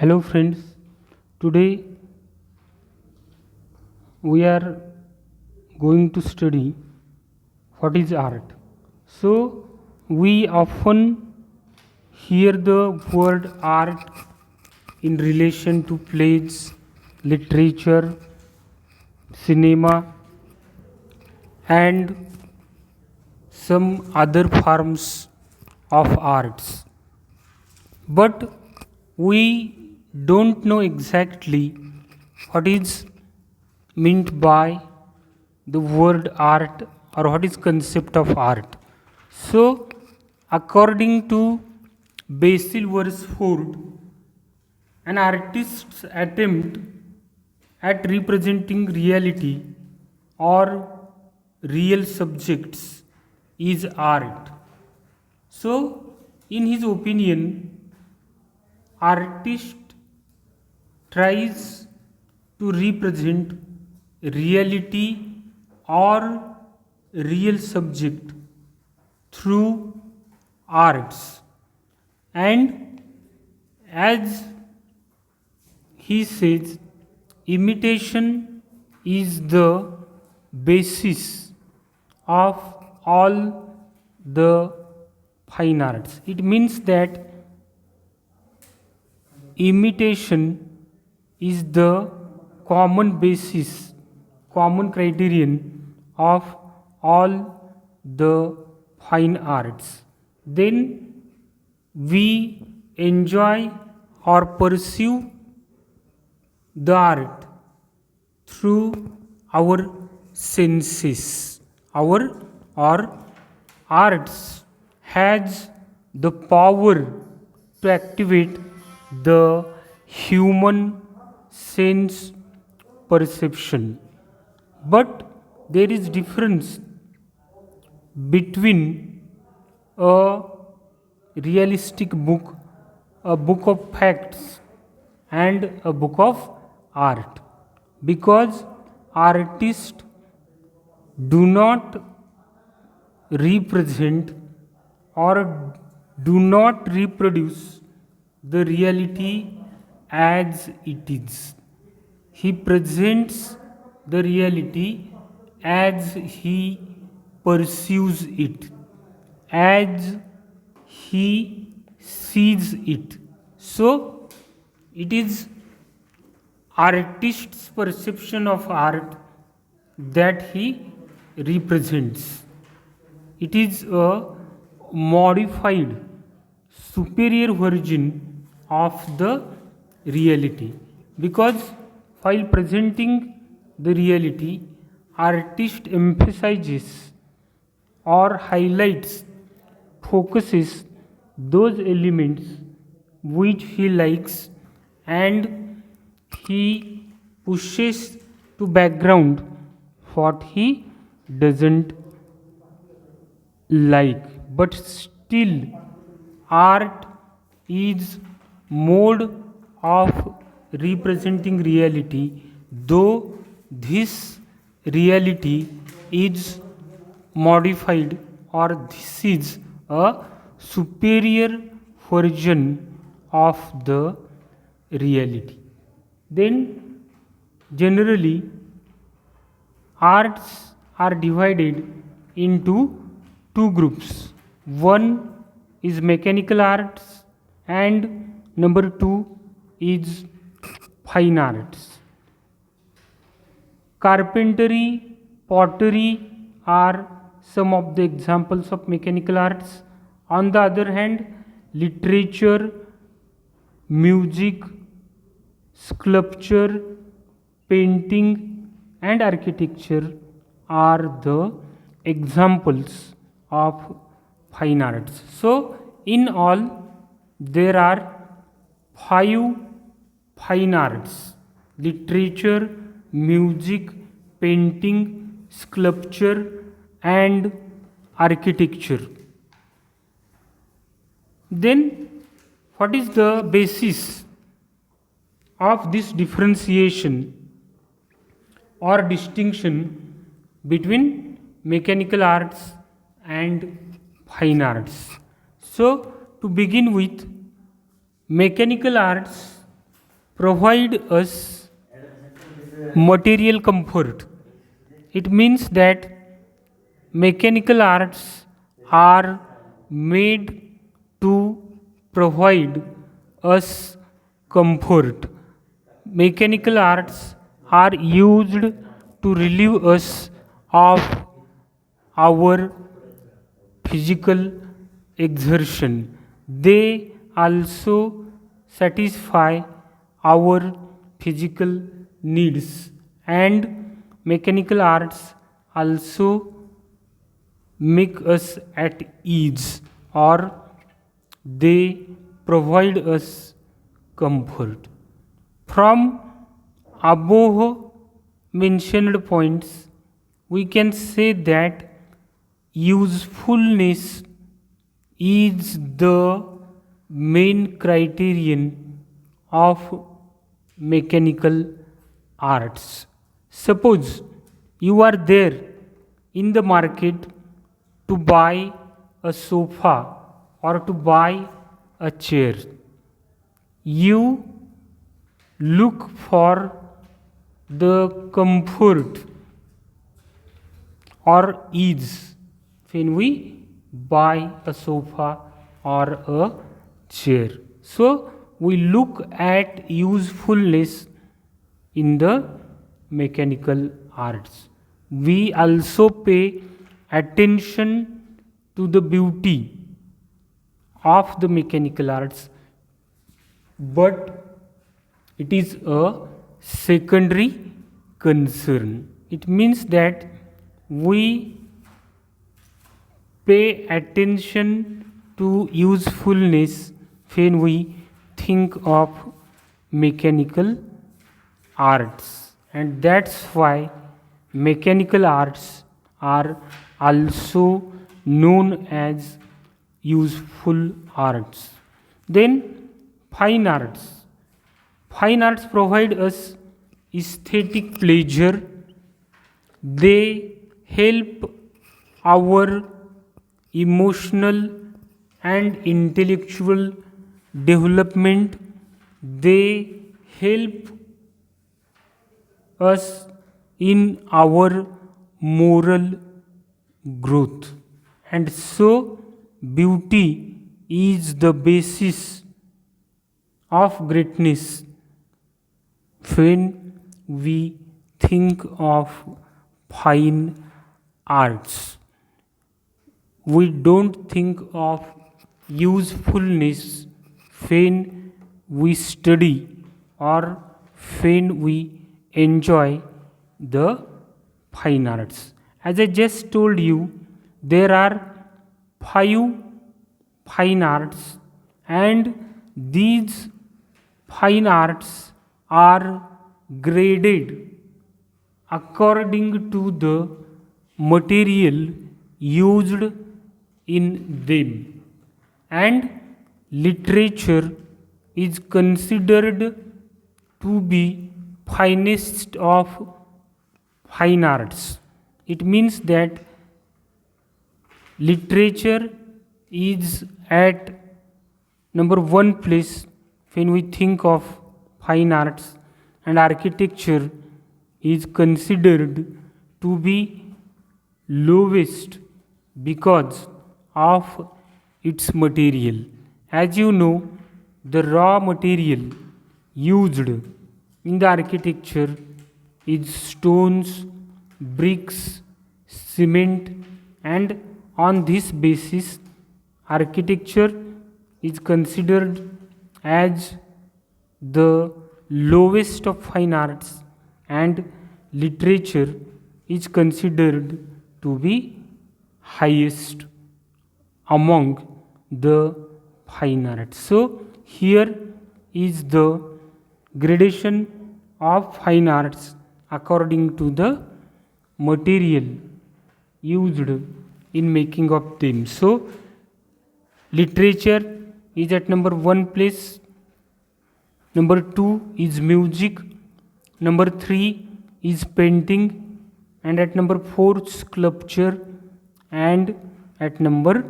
Hello friends, today we are going to study what is art. So, we often hear the word art in relation to plays, literature, cinema, and some other forms of arts. But we don't know exactly what is meant by the word art or what is concept of art. So according to Basil Worsford, an artist's attempt at representing reality or real subjects is art. So in his opinion, artist tries to represent reality or real subject through arts, and as he says, imitation is the basis of all the fine arts. It means that imitation is the common basis, common criterion of all the fine arts. Then we enjoy or pursue the art through our senses. Our or arts has the power to activate the human sense perception. But there is difference between a realistic book, a book of facts, and a book of art, because artists do not represent or do not reproduce the reality as it is. He presents the reality as he pursues it, as he sees it. So, it is artist's perception of art that he represents. It is a modified, superior version of the reality, because while presenting the reality, artist emphasizes or highlights, focuses those elements which he likes, and he pushes to background what he doesn't like. But still, art is mode of representing reality, though this reality is modified, or this is a superior version of the reality. Then generally arts are divided into two groups. One is mechanical arts, and number two is fine arts. Carpentry, pottery are some of the examples of mechanical arts. On the other hand, literature, music, sculpture, painting, and architecture are the examples of fine arts. So, in all, there are five fine arts: literature, music, painting, sculpture, and architecture. Then, what is the basis of this differentiation or distinction between mechanical arts and fine arts? So, to begin with, mechanical arts provide us material comfort. It means that mechanical arts are made to provide us comfort. Mechanical arts are used to relieve us of our physical exertion. They also satisfy our physical needs, and mechanical arts also make us at ease, or they provide us comfort. From above mentioned points, we can say that usefulness is the main criterion of mechanical arts. Suppose you are there in the market to buy a sofa or to buy a chair. You look for the comfort or ease when we buy a sofa or a chair. So, we look at usefulness in the mechanical arts. We also pay attention to the beauty of the mechanical arts, but it is a secondary concern. It means that we pay attention to usefulness when we think of mechanical arts, and that's why mechanical arts are also known as useful arts. Then fine arts. Fine arts provide us aesthetic pleasure. They help our emotional and intellectual development. They help us in our moral growth. And so, beauty is the basis of greatness when we think of fine arts. We don't think of usefulness when we study or when we enjoy the fine arts. As I just told you, there are 5 fine arts, and these fine arts are graded according to the material used in them, and literature is considered to be finest of fine arts. It means that literature is at number one place when we think of fine arts, and architecture is considered to be lowest because of its material. As you know, the raw material used in the architecture is stones, bricks, cement, and on this basis, architecture is considered as the lowest of fine arts, and literature is considered to be highest among the fine arts. So, here is the gradation of fine arts according to the material used in making of them. So, literature is at number 1 place, number 2 is music, number 3 is painting, and at number 4 sculpture, and at number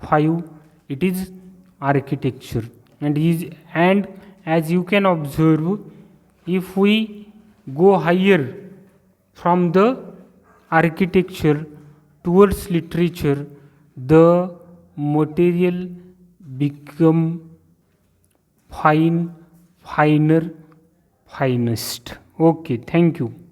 5 it is architecture. And as you can observe, if we go higher from the architecture towards literature, the material become finer, finest. Okay, thank you.